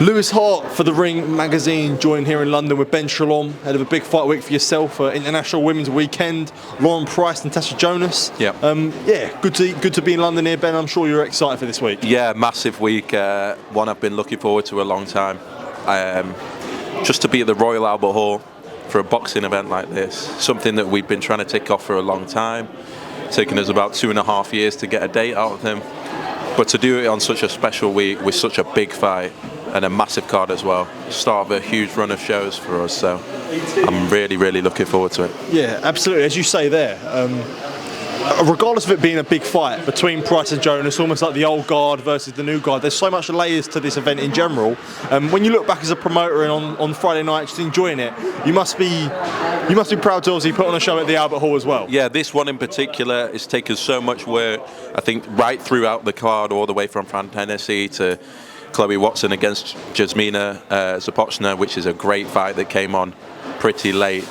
Lewis Hart for The Ring magazine, joined here in London with Ben Shalom, head of a big fight week for yourself, International Women's Weekend, Lauren Price, Natasha Jonas. Yeah. Good to be in London here, Ben. I'm sure you're excited for this week. Yeah, massive week. One I've been looking forward to a long time. Just to be at the Royal Albert Hall for a boxing event like this, something that we've been trying to tick off for a long time. Taken us about 2.5 years to get a date out of them. But to do it on such a special week with such a big fight and a massive card as well, start of a huge run of shows for us, so I'm really looking forward to it. Yeah, absolutely. As you say there, regardless of it being a big fight between Price and Jonas, almost like the old guard versus the new guard, there's so much layers to this event in general. When you look back as a promoter and on Friday night just enjoying it, you must be proud to obviously put on a show at the Albert Hall as well. Yeah, this one in particular has taken so much work, I think, right throughout the card, all the way from Fran Hennessy to Chloe Watson against Jasmina Zapochna, which is a great fight that came on pretty late.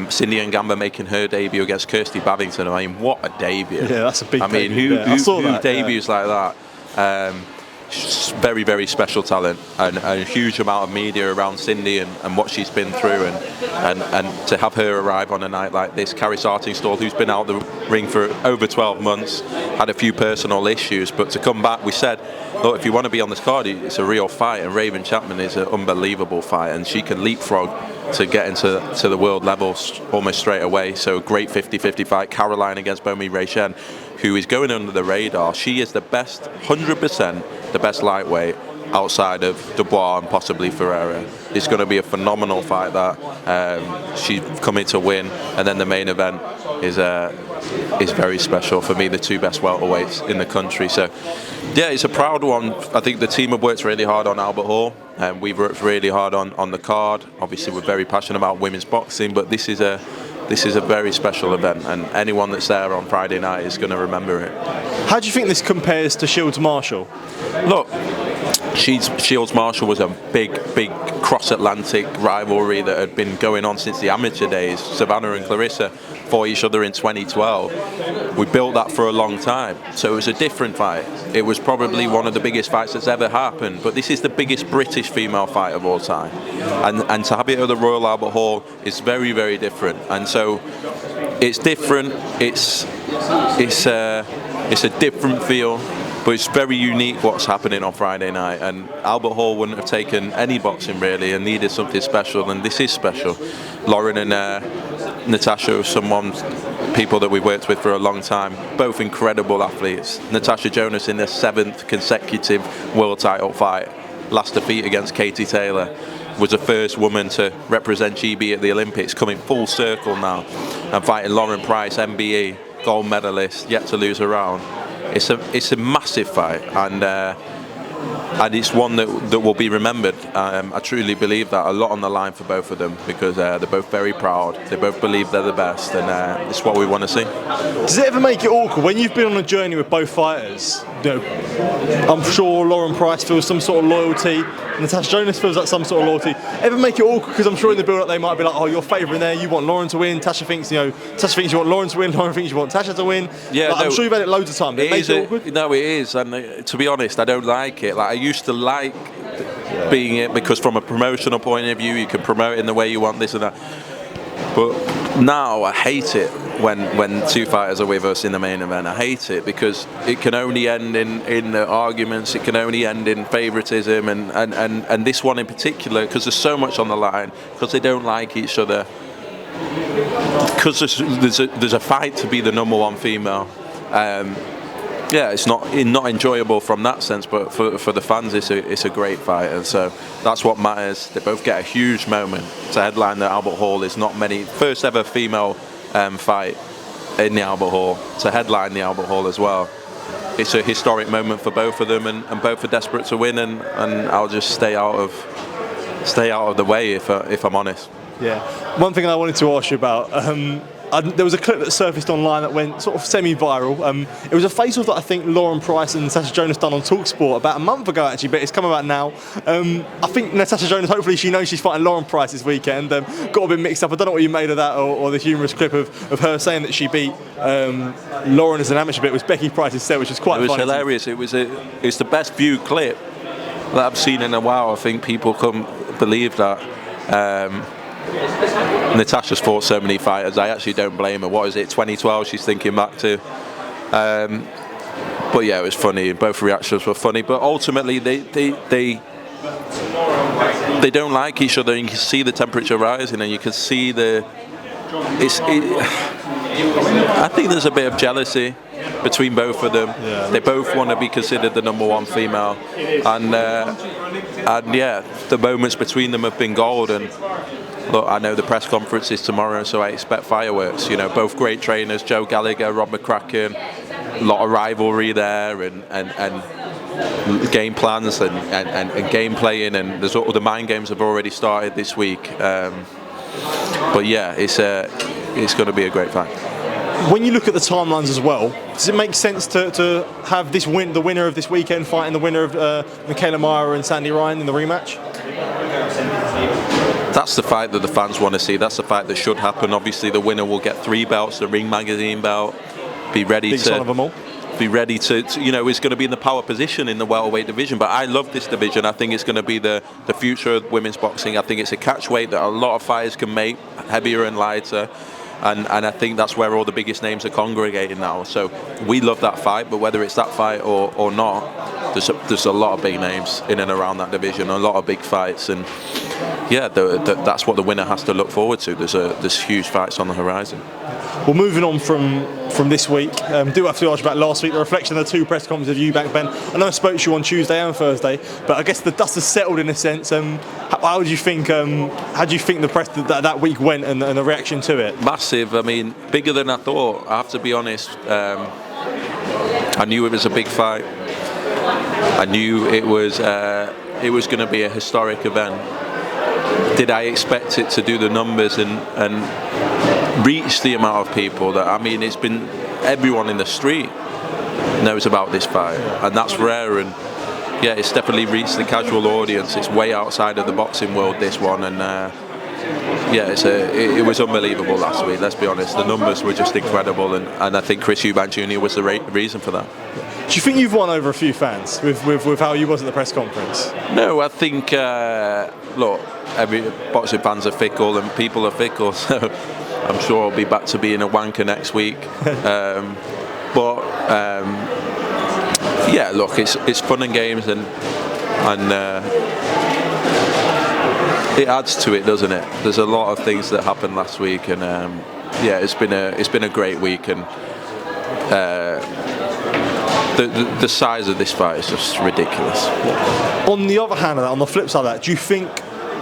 Cindy and Gamba making her debut against Kirsty Babington. I mean, what a debut! Yeah, that's a big. I mean, who debuts like that? Very special talent, and a huge amount of media around Cindy and what she's been through, and to have her arrive on a night like this. Carrie Sartingstall, who's been out the ring for over 12 months, had a few personal issues, but to come back, we said, look, if you want to be on this card, it's a real fight, and Raven Chapman is an unbelievable fight, and she can leapfrog to get into the world level almost straight away. So great 50-50 fight. Caroline against Bomi Reishen, who is going under the radar. She is the best, 100% the best lightweight outside of Dubois and possibly Ferreira. It's going to be a phenomenal fight that she's coming to win, and then the main event is very special for me, the two best welterweights in the country. So yeah, it's a proud one. I think the team have worked really hard on Albert Hall, and we've worked really hard on the card. Obviously we're very passionate about women's boxing, but this is a very special event, and anyone that's there on Friday night is going to remember it. How do you think this compares to Shields Marshall? Look, Shields Marshall was a big cross-Atlantic rivalry that had been going on since the amateur days. Savannah and Clarissa fought each other in 2012. We built that for a long time, so it was a different fight. It was probably one of the biggest fights that's ever happened, but this is the biggest British female fight of all time, and to have it at the Royal Albert Hall is very different, and so it's different. It's a different feel, but it's very unique what's happening on Friday night, and Albert Hall wouldn't have taken any boxing really and needed something special, and this is special. Lauren and Natasha are people that we've worked with for a long time, both incredible athletes. Natasha Jonas in their 7th consecutive world title fight, last defeat against Katie Taylor, was the first woman to represent GB at the Olympics, coming full circle now and fighting Lauren Price, MBE, gold medalist, yet to lose a round. It's a massive fight, and it's one that will be remembered. I truly believe that, a lot on the line for both of them, because they're both very proud. They both believe they're the best, and it's what we want to see. Does it ever make it awkward when you've been on a journey with both fighters? You know, I'm sure Lauren Price feels some sort of loyalty, Natasha Jonas feels like some sort of loyalty. Ever make it awkward? Because I'm sure in the build-up they might be like, oh, you're favouring there, you want Lauren to win. Tasha thinks you want Lauren to win. Lauren thinks you want Tasha to win. Yeah, I'm sure you've had it loads of times. It makes it awkward. No, it is, and to be honest, I don't like it. Like, I used to like being it, because from a promotional point of view, you can promote it in the way you want, this and that. But now I hate it when two fighters are with us in the main event. I hate it because it can only end in arguments. It can only end in favouritism, and this one in particular, because there's so much on the line, because they don't like each other, because there's a fight to be the number one female. Yeah, it's not enjoyable from that sense, but for the fans, it's a great fight, and so that's what matters. They both get a huge moment to headline the Albert Hall. It's not many, first ever female fight in the Albert Hall, to headline the Albert Hall as well. It's a historic moment for both of them, and both are desperate to win, and I'll just stay out of the way if I'm honest. Yeah, one thing I wanted to ask you about. There was a clip that surfaced online that went sort of semi-viral. It was a face-off that I think Lauren Price and Natasha Jonas done on TalkSport about a month ago, actually, but it's come about now. I think Natasha Jonas, hopefully she knows she's fighting Lauren Price this weekend, got a bit mixed up. I don't know what you made of that, or the humorous clip of her saying that she beat Lauren as an amateur, but it was Becky Price instead, which was quite funny. It was hilarious. It's the best viewed clip I've seen in a while. I think people couldn't believe that. Natasha's fought so many fighters. I actually don't blame her. What is it? 2012. She's thinking back to. But yeah, it was funny. Both reactions were funny. But ultimately, they don't like each other. And you can see the temperature rising, and you can see I think there's a bit of jealousy between both of them. Yeah. They both want to be considered the #1 female, and yeah, the moments between them have been gold. And look, I know the press conference is tomorrow, so I expect fireworks. You know, both great trainers, Joe Gallagher, Rob McCracken, a lot of rivalry there, and game plans and game playing, and the mind games have already started this week. But yeah, it's going to be a great fight. When you look at the timelines as well, does it make sense to have the winner of this weekend fighting the winner of Mikaela and Sandy Ryan in the rematch? That's the fight that the fans want to see. That's the fight that should happen. Obviously, the winner will get 3 belts, the Ring Magazine belt. Be ready Big son of them all. Be ready to, you know, it's going to be in the power position in the welterweight division. But I love this division. I think it's going to be the future of women's boxing. I think it's a catch weight that a lot of fighters can make, heavier and lighter. And I think that's where all the biggest names are congregating now. So we love that fight, but whether it's that fight or not, there's a lot of big names in and around that division, a lot of big fights, and yeah, that's what the winner has to look forward to. There's huge fights on the horizon. Well, moving on from this week, do have to ask about last week, the reflection of the 2 press conferences of Eubank, Ben. I know I spoke to you on Tuesday and Thursday, but I guess the dust has settled in a sense. How do you think the press that week went and the reaction to it? Massive. I mean, bigger than I thought. I have to be honest. I knew it was a big fight. I knew it was going to be a historic event. Did I expect it to do the numbers and reach the amount of people that, I mean, it's been everyone in the street knows about this fight, and that's rare. And yeah, it's definitely reached the casual audience. It's way outside of the boxing world, this one, and yeah, it was unbelievable last week. Let's be honest, the numbers were just incredible, and I think Chris Eubank Jr was the reason for that. Do you think you've won over a few fans with how you was at the press conference? No, I think look, every boxing fans are fickle and people are fickle, so I'm sure I'll be back to being a wanker next week. But yeah, look, it's fun and games, and it adds to it, doesn't it? There's a lot of things that happened last week, and yeah, it's been a great week, and the size of this fight is just ridiculous. On the other hand of that, on the flip side of that, do you think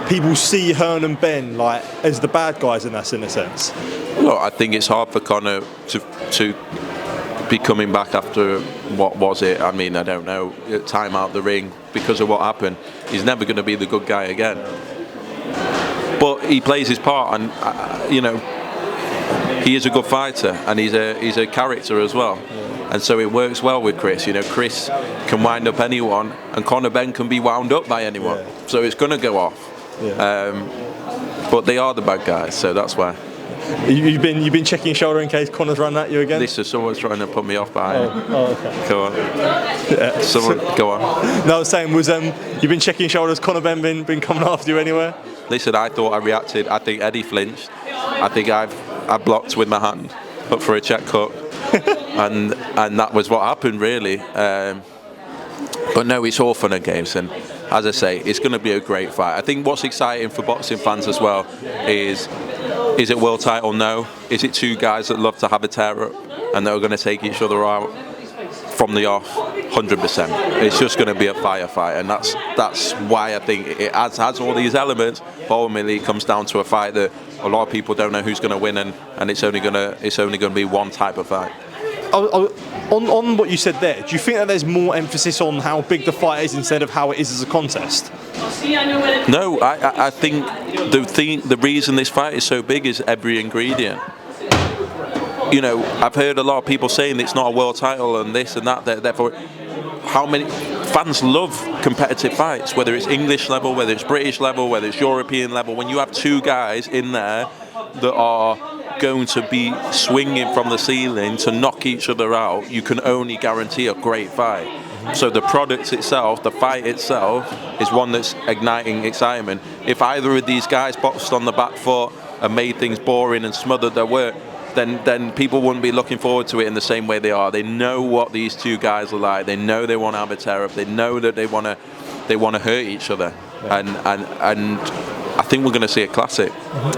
people see Hearn and Ben like as the bad guys in that, in a sense? Look, I think it's hard for Conor to be coming back after what was it? I mean, I don't know, time out the ring because of what happened. He's never going to be the good guy again. But he plays his part, and you know, he is a good fighter, and he's a character as well. And so it works well with Chris. You know, Chris can wind up anyone, and Conor Benn can be wound up by anyone. Yeah. So it's going to go off. Yeah. But they are the bad guys, so that's why. You've been checking your shoulder in case Conor's run at you again? Listen, someone's trying to put me off behind. Okay. Go on. Yeah. Someone, go on. No, I was saying, you've been checking your shoulders, Conor Benn been coming after you anywhere? Listen, I thought I reacted. I think Eddie flinched. I think I blocked with my hand up for a check cut. and that was what happened, really. But no, it's all fun and games, and as I say, it's going to be a great fight. I think what's exciting for boxing fans as well is it world title? No. Is it 2 guys that love to have a tear up and that are going to take each other out from the off? 100%. It's just going to be a firefight, and that's why I think it has all these elements. But ultimately, it comes down to a fight that a lot of people don't know who's going to win, and it's only going to be one type of fight. On what you said there, do you think that there's more emphasis on how big the fight is instead of how it is as a contest? No, I think the reason this fight is so big is every ingredient. You know, I've heard a lot of people saying it's not a world title and this and that. Therefore, how many fans love competitive fights, whether it's English level, whether it's British level, whether it's European level. When you have 2 guys in there that are going to be swinging from the ceiling to knock each other out, you can only guarantee a great fight. So the product itself, the fight itself, is one that's igniting excitement. If either of these guys boxed on the back foot and made things boring and smothered their work, then people wouldn't be looking forward to it in the same way they are. They know what these two guys are like. They know they want to have a tear up. They know that they want to hurt each other. Yeah. And I think we're going to see a classic.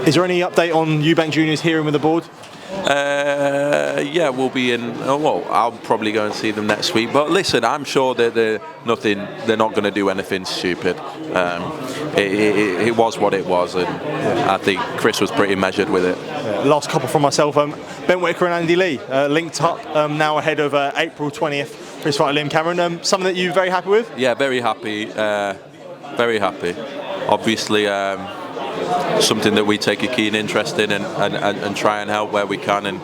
Is there any update on Eubank Jr.'s hearing with the board? Yeah, we'll be in. Well, I'll probably go and see them next week. But listen, I'm sure that they're not going to do anything stupid. It was what it was, and I think Chris was pretty measured with it. Last couple from myself. Ben Whittaker and Andy Lee linked up now ahead of April 20th for his fight with Liam Cameron. Something that you're very happy with? Yeah, very happy. Very happy. Obviously. Something that we take a keen interest in and try and help where we can, and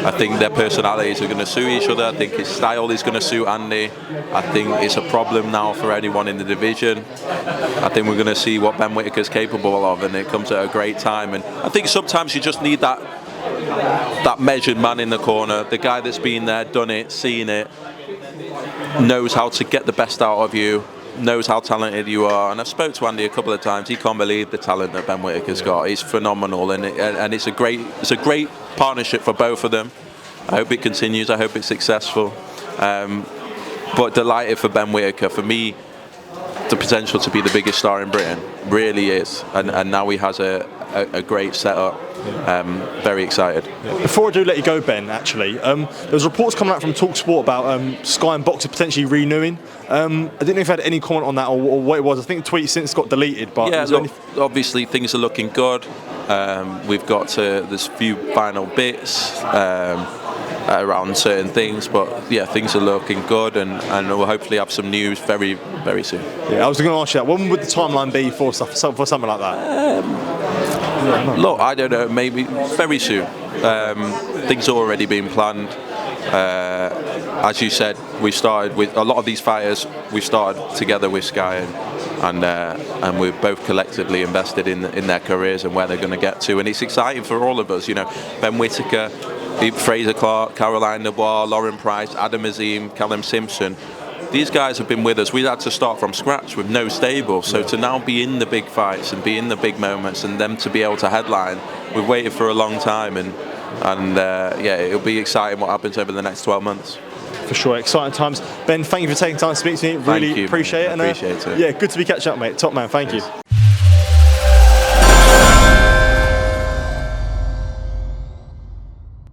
I think their personalities are going to suit each other. I think his style is going to suit Andy. I think it's a problem now for anyone in the division. I think we're going to see what Ben Whittaker's capable of, and it comes at a great time. And I think sometimes you just need that measured man in the corner, the guy that's been there, done it, seen it, knows how to get the best out of you, knows how talented you are. And I've spoke to Andy a couple of times. He can't believe the talent that Ben Whittaker's got. He's phenomenal, and it's a great partnership for both of them. I hope it continues. I hope it's successful. But delighted for Ben Whittaker. For me, the potential to be the biggest star in Britain really is, and now he has a great setup. Very excited. Before I do let you go, Ben, actually, there's reports coming out from TalkSport about Sky and Boxer potentially renewing. I didn't know if you had any comment on that or what it was. I think the tweet since got deleted, but yeah, look, obviously things are looking good. We've got to there's a few final bits around certain things, but yeah, things are looking good, and we'll hopefully have some news very, very soon. Yeah, I was going to ask you that. When would the timeline be for something like that? Look, I don't know, maybe very soon. Things are already being planned. As you said, we started with a lot of these fighters. We started together with Sky, and we're both collectively invested in their careers and where they're going to get to. And it's exciting for all of us. You know, Ben Whittaker, Fraser Clark, Caroline Dubois, Lauren Price, Adam Azim, Callum Simpson. These guys have been with us. We had to start from scratch with no stable. So to now be in the big fights and be in the big moments, and them to be able to headline, we've waited for a long time, and yeah, it'll be exciting what happens over the next 12 months. For sure, exciting times. Ben, thank you for taking time to speak to me. Really appreciate it. Appreciate it. Yeah, good to be catching up, mate. Top man, thank you.